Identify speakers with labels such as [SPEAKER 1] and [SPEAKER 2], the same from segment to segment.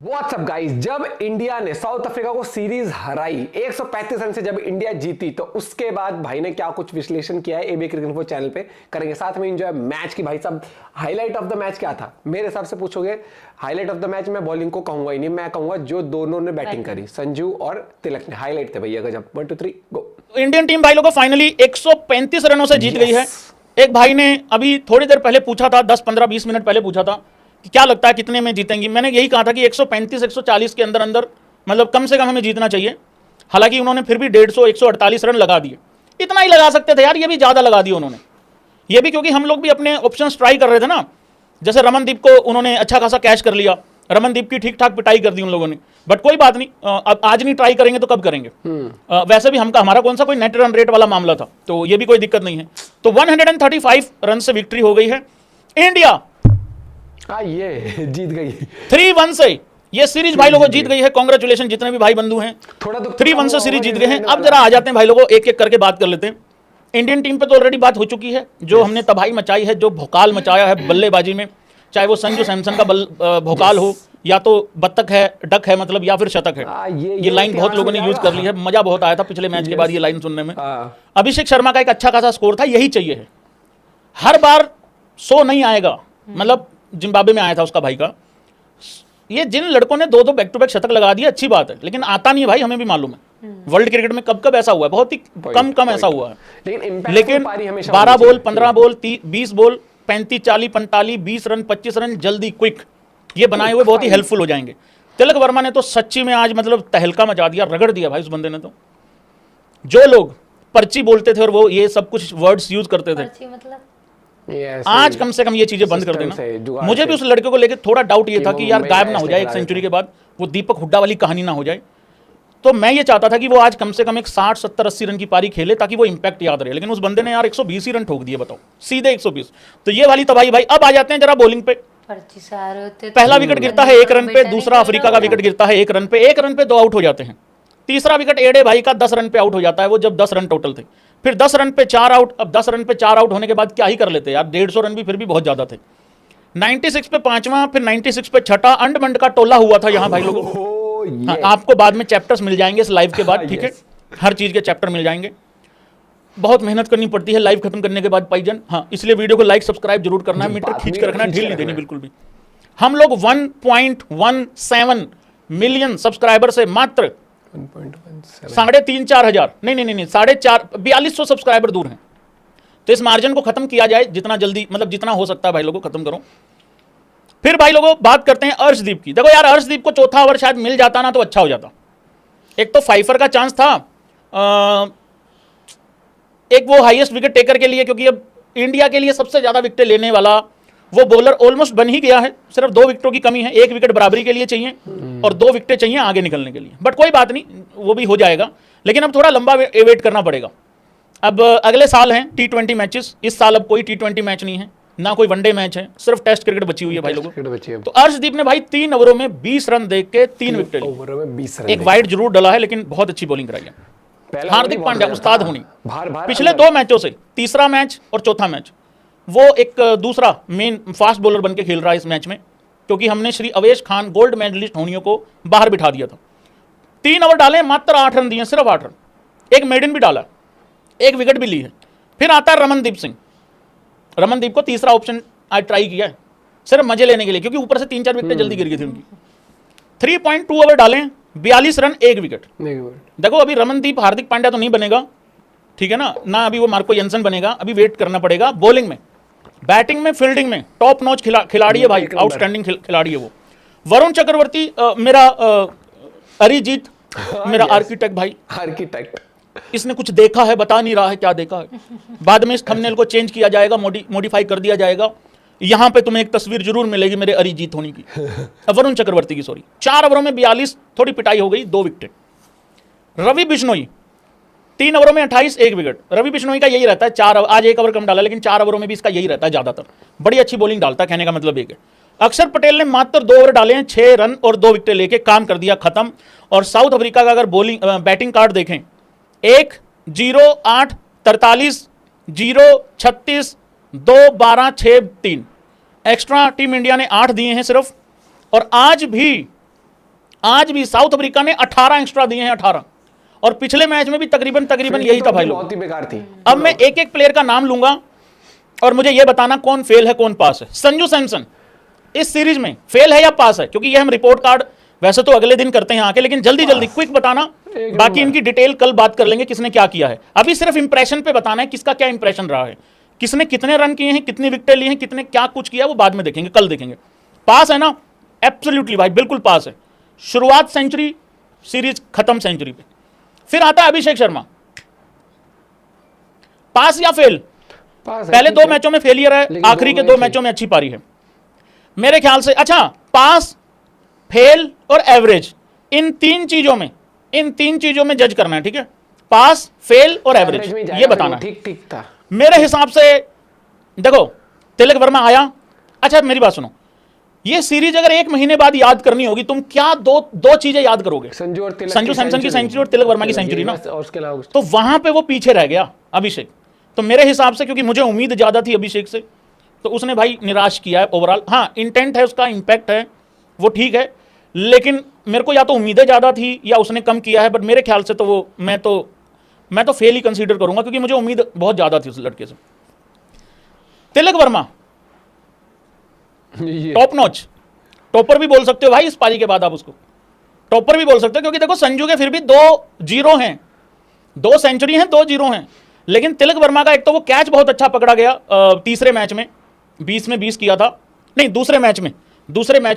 [SPEAKER 1] WhatsApp guys, जब India ने south Africa को सीरीज हराई 135 रन से, जब इंडिया जीती तो उसके बाद भाई ने क्या कुछ विश्लेषण किया है एबी क्रिकेट इन्फो चैनल पे करेंगे। साथ में एंजॉय मैच की। भाई साहब, हाईलाइट ऑफ द मैच क्या था? मेरे हिसाब से पूछोगे हाईलाइट ऑफ द मैच, मैं बॉलिंग को कहूंगा ही नहीं, मैं कहूंगा जो दोनों ने बैटिंग करी, संजू और तिलक ने। हाईलाइट थे भैया गजब। 1 2 3 गो।
[SPEAKER 2] इंडियन टीम भाई लोगों फाइनली 135 रनों से जीत गई है। एक भाई ने अभी थोड़ी देर पहले पूछा था, 10 15 20 मिनट पहले पूछा था कि क्या लगता है कितने में जीतेंगी। मैंने यही कहा था कि 135 140 के अंदर अंदर, मतलब कम से कम हमें जीतना चाहिए। हालांकि उन्होंने फिर भी 150 148 रन लगा दिए। इतना ही लगा सकते थे यार, ये भी ज़्यादा लगा दिए उन्होंने। ये भी क्योंकि हम लोग भी अपने ऑप्शंस ट्राई कर रहे थे ना। जैसे रमनदीप को उन्होंने अच्छा खासा कैच कर लिया, रमनदीप की ठीक ठाक पिटाई कर दी उन लोगों ने। बट कोई बात नहीं, अब आज नहीं ट्राई करेंगे तो कब करेंगे। वैसे भी हमारा कौन सा कोई नेट रन रेट वाला मामला था, तो ये भी कोई दिक्कत नहीं है। तो 135 रन से विक्ट्री हो गई है। इंडिया
[SPEAKER 1] ये जीत गई
[SPEAKER 2] 3-1 से ये सीरीज भाई लोगों जीत गई है। कांग्रेचुलेशन जितने भी भाई बंधु हैं,
[SPEAKER 1] थोड़ा
[SPEAKER 2] 3-1 से सीरीज जीत गए हैं। अब जरा आ जाते हैं भाई लोगों, एक एक करके बात कर लेते हैं। इंडियन टीम पे तो ऑलरेडी बात हो चुकी है। जो हमने तबाही मचाई है, जो भोकाल मचाया है बल्लेबाजी में, चाहे वो संजू सैमसन का भोकाल हो, या तो बत्तख है, डक है मतलब, या फिर शतक है। ये लाइन बहुत लोगों ने यूज कर ली है। मजा बहुत आया था पिछले मैच के बाद ये लाइन सुनने में। अभिषेक शर्मा का एक अच्छा खासा स्कोर था, यही चाहिए है। हर बार 100 नहीं आएगा, मतलब जिम्बाब्वे में आया था उसका भाई का। ये जिन लड़कों ने 2-2 बैक टू बैक शतक लगा दिए, अच्छी बात है, लेकिन आता नहीं है भाई, हमें भी मालूम है। वर्ल्ड क्रिकेट में कब कब ऐसा हुआ है, बहुत ही कम ऐसा हुआ है। लेकिन 12 ball 15 ball 20 ball 35 40 45 20 run 25 run जल्दी क्विक, ये बनाए हुए बहुत ही हेल्पफुल हो जाएंगे। तिलक वर्मा ने तो सच्ची में आज मतलब तहलका मचा दिया, रगड़ दिया भाई उस बंदे ने। तो जो लोग पर्ची बोलते थे और वो ये सब कुछ वर्ड्स यूज करते थे,
[SPEAKER 3] मतलब
[SPEAKER 2] आज कम से कम ये चीजें बंद कर देना। मुझे भी उस लड़के को लेकर थोड़ा डाउट ये था कि यार गायब ना हो जाए एक सेंचुरी के बाद, वो दीपक हुड्डा वाली कहानी ना हो जाए। तो मैं ये चाहता था कि वो आज कम से कम एक 60 70 80 रन की पारी खेले, ताकि वो इंपैक्ट याद रहे। लेकिन उस बंदे ने यार 120 ही रन ठोक दिए, बताओ, सीधे 120। तो ये वाली तबाही भाई। अब आ जाते हैं जरा बॉलिंग पे। पहला विकेट गिरता है 1 रन पे, दूसरा अफ्रीका का विकेट गिरता है 1 रन पे। 1 रन पे 2 आउट हो जाते हैं। तीसरा विकेट एडे भाई का 10 रन पे आउट हो जाता है, वो जब 10 रन टोटल थे। फिर 10 रन पे 4 आउट। अब 10 रन पे 4 आउट होने के बाद क्या ही कर लेते यार, 150 रन भी फिर भी बहुत ज्यादा थे। 96 पे 5वां, फिर 96 पे 6ठा। अंड मंड का टोला हुआ था यहाँ भाई लोगों। हाँ, आपको बाद में चैप्टर्स मिल जाएंगे इस लाइव के बाद, ठीक है, हर चीज के चैप्टर मिल जाएंगे। बहुत मेहनत करनी पड़ती है लाइव खत्म करने के बाद भाईजन। हाँ, इसलिए वीडियो को लाइक सब्सक्राइब जरूर करना है, मीटर खींच कर रखना, ढील नहीं देनी बिल्कुल भी। हम लोग 1.17 मिलियन सब्सक्राइबर से मात्र 3.5-4 हजार, नहीं 4.5 सब्सक्राइबर दूर हैं। तो इस मार्जिन को खत्म किया जाए जितना जल्दी, मतलब जितना हो सकता है भाई लोगों, खत्म करो। फिर भाई लोगों बात करते हैं अर्शदीप की। देखो यार, अर्शदीप को चौथा ओवर शायद मिल जाता ना तो अच्छा हो जाता। एक तो फाइफर का चांस था, एक वो हाईएस्ट विकेट टेकर के लिए, क्योंकि अब इंडिया के लिए सबसे ज्यादा विकेट लेने वाला वो बॉलर ऑलमोस्ट बन ही गया है। सिर्फ 2 विकेटों की कमी है, 1 विकेट बराबरी के लिए चाहिए और 2 विकेटें चाहिए आगे निकलने के लिए। बट कोई बात नहीं, वो भी हो जाएगा, लेकिन अब थोड़ा लंबा वेट करना पड़ेगा। अब अगले साल हैं T20 मैचेस। इस साल अब कोई T20 मैच नहीं है, ना कोई वनडे मैच है, सिर्फ टेस्ट क्रिकेट बची हुई है भाई लोगों। तो अर्शदीप ने भाई 3 ओवरों में 20 रन दे के 3 विकेट ली। एक वाइड जरूर डला है, लेकिन बहुत अच्छी बॉलिंग कराई है। हार्दिक पांड्या उस्ताद होनी, पिछले 2 मैचों से, तीसरा मैच और चौथा मैच, वो एक दूसरा मेन फास्ट बॉलर बन के खेल रहा है इस मैच में, क्योंकि हमने श्री अवेश खान गोल्ड मेडलिस्ट होनियों को बाहर बिठा दिया था। 3 ओवर डाले, मात्र 8 रन दिए, सिर्फ 8 रन। एक मेडन भी डाला, 1 विकेट भी ली है। फिर आता है रमनदीप सिंह। रमनदीप को तीसरा ऑप्शन आज ट्राई किया है, सिर्फ मजे लेने के लिए, क्योंकि ऊपर से 3-4 विकेट जल्दी गिर गई थी उनकी। 3.2 ओवर डाले, 42 रन, 1 विकेट। देखो अभी रमनदीप हार्दिक पांड्या तो नहीं बनेगा, ठीक है ना अभी वो मार्को जेनसन बनेगा, अभी वेट करना पड़ेगा। बॉलिंग में, बैटिंग में, फील्डिंग में टॉप नॉच खिलाड़ी है भाई, आउटस्टैंडिंग खिलाड़ी है वो। वरुण चक्रवर्ती मेरा अरिजीत मेरा आर्किटेक्ट भाई,
[SPEAKER 1] आर्किटेक्ट।
[SPEAKER 2] इसने कुछ देखा है, बता नहीं रहा है क्या देखा है। बाद में इस थंबनेल को चेंज किया जाएगा, मॉडिफाई कर दिया जाएगा। यहां पे तुम्हें एक तस्वीर जरूर मिलेगी मेरे अरिजीत होनी की, वरुण चक्रवर्ती की, सॉरी। 4 ओवरों में 42, थोड़ी पिटाई हो गई, 2 विकेट। रवि बिश्नोई 3 ओवरों में 28, 1 विकेट। रवि बिश्नोई का यही रहता है, 4 आज 1 ओवर कम डाला, लेकिन 4 ओवरों में भी इसका यही रहता है ज्यादातर। बड़ी अच्छी बॉलिंग डालता है, कहने का मतलब एक है। अक्षर पटेल ने मात्र 2 ओवर डाले हैं, 6 रन और 2 विकेट लेके काम कर दिया खत्म। और साउथ अफ्रीका का अगर बैटिंग कार्ड देखें, 1 0 8 43 0 36 2 12 6 3, एक्स्ट्रा टीम इंडिया ने 8 दिए हैं सिर्फ। और आज भी आज भी साउथ अफ्रीका ने 18 एक्स्ट्रा दिए हैं, 18, और पिछले मैच में भी तकरीबन यही था भाई लोग।
[SPEAKER 1] बहुत ही बेकार थी।
[SPEAKER 2] अब मैं एक एक प्लेयर का नाम लूंगा और मुझे यह बताना कौन फेल है कौन पास है। संजू सैमसन इस सीरीज में फेल है या पास है, क्योंकि ये हम रिपोर्ट कार्ड वैसे तो अगले दिन करते हैं आके, लेकिन जल्दी क्विक बताना, बाकी इनकी डिटेल कल बात कर लेंगे किसने क्या किया है। अभी सिर्फ इंप्रेशन पे बताना है किसका क्या इंप्रेशन रहा है, किसने कितने रन किए हैं, कितनी विकेटें ली हैं, कितने क्या कुछ किया, वो बाद में देखेंगे, कल देखेंगे। पास है ना, एब्सोल्युटली भाई बिल्कुल पास है। शुरुआत सेंचुरी, सीरीज खत्म सेंचुरी पे। फिर आता है अभिषेक शर्मा, पास या फेल? पहले 2 मैचों में फेलियर है, आखिरी के 2 मैचों में अच्छी पारी है मेरे ख्याल से। अच्छा, पास, फेल और एवरेज, इन तीन चीजों में जज करना है, ठीक है? पास, फेल और एवरेज, ये बताना है।
[SPEAKER 1] ठीक था
[SPEAKER 2] मेरे हिसाब से। देखो, तिलक वर्मा आया। अच्छा मेरी बात सुनो, ये सीरीज अगर 1 महीने बाद याद करनी होगी, तुम क्या दो चीजें याद करोगे? संजू सैमसन की सेंचुरी और तिलक वर्मा की सेंचुरी ना, तो वहां पे वो पीछे रह गया अभिषेक। तो मेरे हिसाब से, क्योंकि मुझे उम्मीद ज्यादा थी अभिषेक से, तो उसने भाई निराश किया है ओवरऑल। हाँ, इंटेंट है उसका, इंपैक्ट है, वो ठीक है, लेकिन मेरे को या तो उम्मीदें ज्यादा थी या उसने कम किया है। बट मेरे ख्याल से तो वो मैं तो फेल ही कंसीडर करूंगा, क्योंकि मुझे उम्मीद बहुत ज्यादा थी उस लड़के से। Tilak Varma top notch, topper भी बोल सकते हो भाई इस पारी के बाद, आप उसको टॉपर भी बोल सकते हो, क्योंकि देखो संजू के फिर भी 2 जीरो हैं, 2 सेंचुरी हैं, 2 जीरो हैं। लेकिन तिलक वर्मा का एक तो वो कैच बहुत अच्छा पकड़ा गया तीसरे मैच में, 20 में 20 किया था, नहीं दूसरे मैच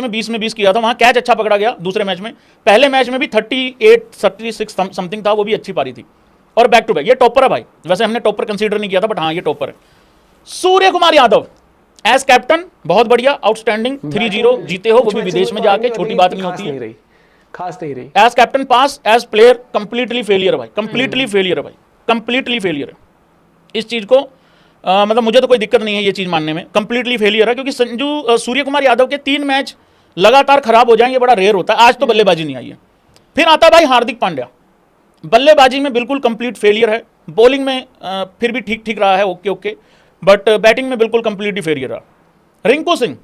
[SPEAKER 2] में 20 में 20 किया था, वहां कैच अच्छा पकड़ा गया दूसरे मैच में। पहले मैच में भी 36 समथिंग था, वो भी अच्छी पारी थी। और बैक टू बैक ये टॉपर है भाई, वैसे हमने टॉपर कंसीडर नहीं किया था, बट हाँ ये टॉपर है। सूर्य कुमार यादव एज कैप्टन बहुत बढ़िया, आउटस्टैंडिंग, 3-0 जीते हो, वो भी विदेश में जाके, छोटी बात नहीं होती है,
[SPEAKER 1] खास नहीं रही।
[SPEAKER 2] एज कैप्टन पास, एज प्लेयर कंप्लीटली फेलियर भाई, कंप्लीटली फेलियर है भाई, कंप्लीटली फेलियर है। इस चीज को मतलब मुझे तो कोई दिक्कत नहीं है ये चीज मानने में, कंप्लीटली फेलियर है, क्योंकि सूर्य कुमार यादव के 3 मैच लगातार खराब हो जाएंगे, ये बड़ा रेयर होता है। आज तो बल्लेबाजी नहीं आई है। फिर आता है भाई हार्दिक पांड्या, बल्लेबाजी में बिल्कुल कंप्लीट फेलियर है, बॉलिंग में फिर भी ठीक ठीक रहा है, ओके, बट बैटिंग में बिल्कुल कंप्लीटली फेलियर रहा। रिंकू सिंह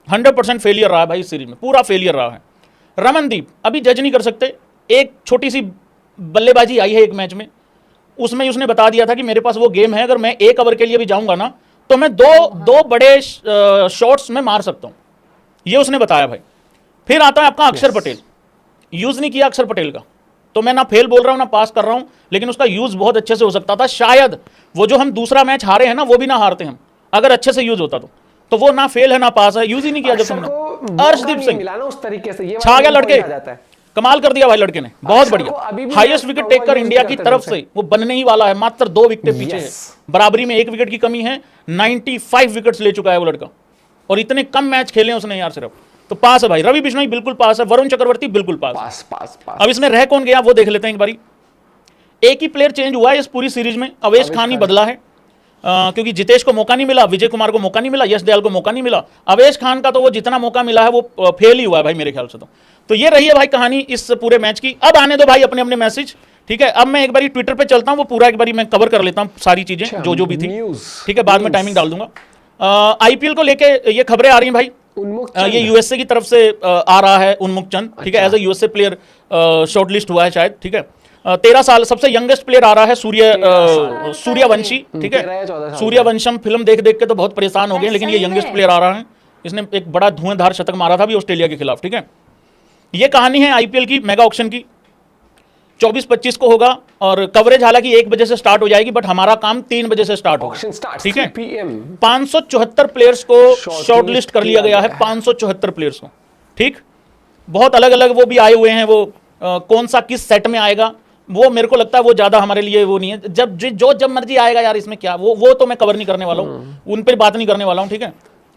[SPEAKER 2] 100% फेलियर रहा है भाई, इस सीरीज में पूरा फेलियर रहा है। रमनदीप अभी जज नहीं कर सकते, एक छोटी सी बल्लेबाजी आई है एक मैच में, उसमें उसने बता दिया था कि मेरे पास वो गेम है, अगर मैं 1 ओवर के लिए भी जाऊंगा ना तो मैं दो बड़े शॉट्स में मार सकता हूं, ये उसने बताया भाई। फिर आता है आपका अक्षर पटेल, यूज नहीं किया अक्षर पटेल का, तो मैं ना फेल बोल रहा हूं ना पास कर रहा हूं, लेकिन उसका यूज बहुत अच्छे से हो सकता था। शायद वो जो हम दूसरा मैच हारे हैं ना, वो भी ना हारते हम, अगर अच्छे से यूज होता तो वो ना फेल है ना पास है, यूज ही नहीं किया जब तुमने। अर्शदीप सिंह
[SPEAKER 1] उस तरीके से
[SPEAKER 2] छा गया लड़के, कमाल कर दिया भाई लड़के ने, बहुत बढ़िया। हाईएस्ट विकेट टेकर इंडिया की तरफ से वो बनने ही वाला है, मात्र 2 विकेट पीछे है, बराबरी में 1 विकेट की कमी है, 95 विकेट्स ले चुका है वो लड़का, और इतने कम मैच खेले उसने यार सिर्फ, तो पास है भाई। रवि बिश्नोई बिल्कुल पास है, वरुण चक्रवर्ती बिल्कुल पास। अब इसमें रह कौन गया वो देख लेते हैं एक बारी। एक ही प्लेयर चेंज हुआ है इस पूरी सीरीज में, अवेश खान ही बदला है, क्योंकि जितेश को मौका नहीं मिला, विजय कुमार को मौका नहीं मिला, यश दयाल को मौका नहीं मिला। अवेश खान का तो वो जितना मौका मिला है वो फेल ही हुआ है भाई मेरे ख्याल से। तो ये रही है भाई कहानी इस पूरे मैच की। अब आने दो भाई अपने अपने मैसेज, ठीक है? अब मैं एक बारी ट्विटर पे चलता हूं, वो पूरा एक बारी मैं कवर कर लेता हूं सारी चीजें जो भी थी, ठीक है? बाद में टाइमिंग डाल दूंगा। आईपीएल को लेके ये खबरें आ रही हैं भाई, ये यूएसए की तरफ से आ रहा है उन्मुक्त चंद, ठीक है? As a USA player shortlist हुआ है शायद, ठीक है? 13 साल, सबसे यंगेस्ट प्लेयर आ रहा है सूर्यवंशी, ठीक है? सूर्यवंशम फिल्म देख देख के तो बहुत परेशान हो गए, लेकिन ये यंगेस्ट प्लेयर आ रहा है, इसने एक बड़ा धुआंधार शतक मारा था भी ऑस्ट्रेलिया के खिलाफ, ठीक है? ये कहानी है आईपीएल की मेगा ऑक्शन की, 24-25 को होगा, और कवरेज हालांकि 1 बजे से स्टार्ट हो जाएगी, बट हमारा काम 3 बजे से स्टार्ट होगा, ठीक है? 574 प्लेयर्स को शॉर्टलिस्ट कर लिया गया है, 574 प्लेयर्स को, ठीक? बहुत अलग अलग वो भी आए हुए हैं, वो कौन सा किस सेट में आएगा वो मेरे को लगता है वो ज्यादा हमारे लिए वो नहीं है, जब मर्जी आएगा यार, इसमें क्या वो तो मैं कवर नहीं करने वाला हूँ, उन पर बात नहीं करने वाला हूँ, ठीक है?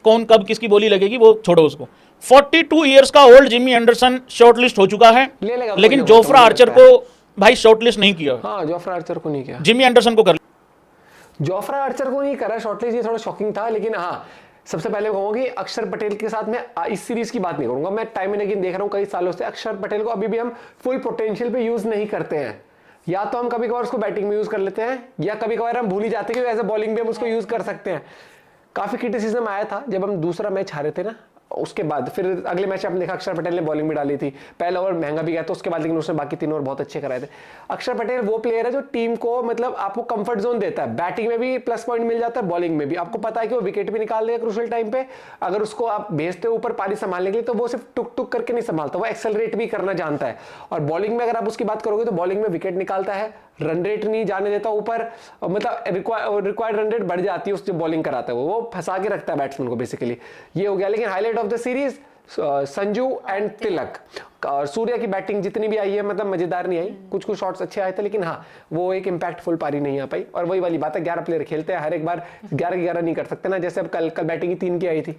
[SPEAKER 2] कौन कब किसकी बोली लगेगी वो छोड़ो उसको। 42 ईयर्स का ओल्ड जिमी एंडरसन शॉर्टलिस्ट हो चुका है, लेकिन जोफ्रा आर्चर को भाई शॉर्टलिस्ट नहीं किया।
[SPEAKER 1] हाँ, जोफ्रा आर्चर को नहीं किया,
[SPEAKER 2] जिमी एंडरसन को कर,
[SPEAKER 1] जोफ्रा आर्चर को नहीं करा शॉर्टलिस्ट, ये थोड़ा शॉकिंग था। लेकिन हाँ, सबसे पहले कहूंगा कि अक्षर पटेल के साथ मैं इस सीरीज की बात नहीं करूंगा, मैं टाइम एंड अगेन देख रहा हूं कई सालों से अक्षर पटेल को अभी भी हम फुल पोटेंशियल पे यूज नहीं करते हैं। या तो हम कभी कभार उसको बैटिंग में यूज कर लेते हैं, या कभी कभार हम भूल ही जाते हैं कि एज ए बॉलिंग भी हम उसको यूज कर सकते हैं। काफी क्रिटिसिज्म आया था जब हम दूसरा मैच हारे थे ना, उसके बाद फिर अगले मैच आपने देखा अक्षर पटेल ने बॉलिंग भी डाली थी, पहला ओवर महंगा भी गया था उसके बाद, लेकिन उसने बाकी 3 ओवर बहुत अच्छे कराए थे। अक्षर पटेल वो प्लेयर है जो टीम को मतलब आपको कंफर्ट जोन देता है, बैटिंग में भी प्लस पॉइंट मिल जाता है, बॉलिंग में भी आपको पता है कि वो विकेट भी निकाल देगा क्रूशियल टाइम पे। अगर उसको आप भेजते हो ऊपर पारी संभालने के लिए तो वो सिर्फ टुक टुक करके नहीं संभालता, वो एक्सेलरेट भी करना जानता है। और बॉलिंग में अगर आप उसकी बात करोगे तो बॉलिंग में विकेट निकालता है, रन रेट नहीं जाने देता ऊपर, मतलब रिक्वायर्ड रन रेट बढ़ जाती है उससे बॉलिंग कराता है, वो फंसा के रखता है बैट्समैन को बेसिकली, ये हो गया। लेकिन highlight of the series Sanju and Tilak. और सूर्या की बैटिंग जितनी भी आई है मतलब मजेदार नहीं आई, कुछ कुछ शॉट्स अच्छे आए थे, लेकिन हाँ वो एक इंपैक्टफुल पारी नहीं आ पाई। और वही वाली बात है, 11 प्लेयर खेलते हैं, हर एक बार 11 नहीं कर सकते ना, जैसे अब कल बैटिंग ही 3 की आई थी,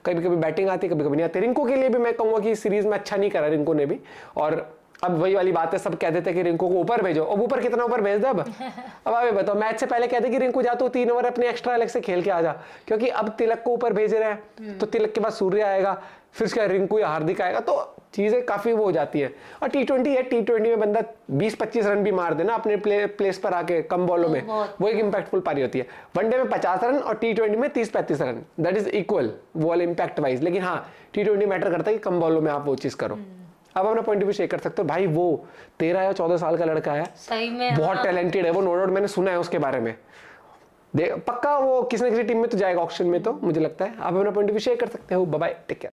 [SPEAKER 1] कभी कभी बैटिंग आती कभी कभी नहीं आती। रिंकू के लिए भी मैं कहूंगा कि सीरीज में अच्छा नहीं करा रिंकू ने भी। और अब वही वाली बात है, सब कहते थे कि रिंकू को ऊपर भेजो, अब ऊपर कितना ऊपर भेज दे अब आप बताओ। मैच से पहले कहते कि रिंकू जा तो 3 ओवर अपने एक्स्ट्रा अलग से खेल के आ जा, क्योंकि अब तिलक को ऊपर भेज रहे हैं तो तिलक के बाद सूर्य आएगा, फिर उसके बाद रिंकू या हार्दिक आएगा, तो चीजें काफी वो हो जाती है। और T20 है, T20 में बंदा 20-25 रन भी मार देना अपने प्लेस पर आके कम बॉलों में, वो एक इंपैक्टफुल पारी होती है। वनडे में 50 रन और T20 में 30-35 रन, दैट इज इक्वल वो वाले इंपैक्ट वाइज। लेकिन हाँ T20 मैटर करता है कि कम बॉलों में आप वो चीज करो। अब अपना पॉइंट ऑफ व्यू शेयर कर सकते हो भाई, वो 13 या 14 साल का लड़का है,
[SPEAKER 3] सही में
[SPEAKER 1] बहुत टैलेंटेड है वो, नो डाउट, मैंने सुना है उसके बारे में, पक्का वो किसी न किसी टीम में तो जाएगा ऑक्शन में, तो मुझे लगता है। आप अपना पॉइंट ऑफ व्यू शेयर कर सकते हो। Bye bye, take care.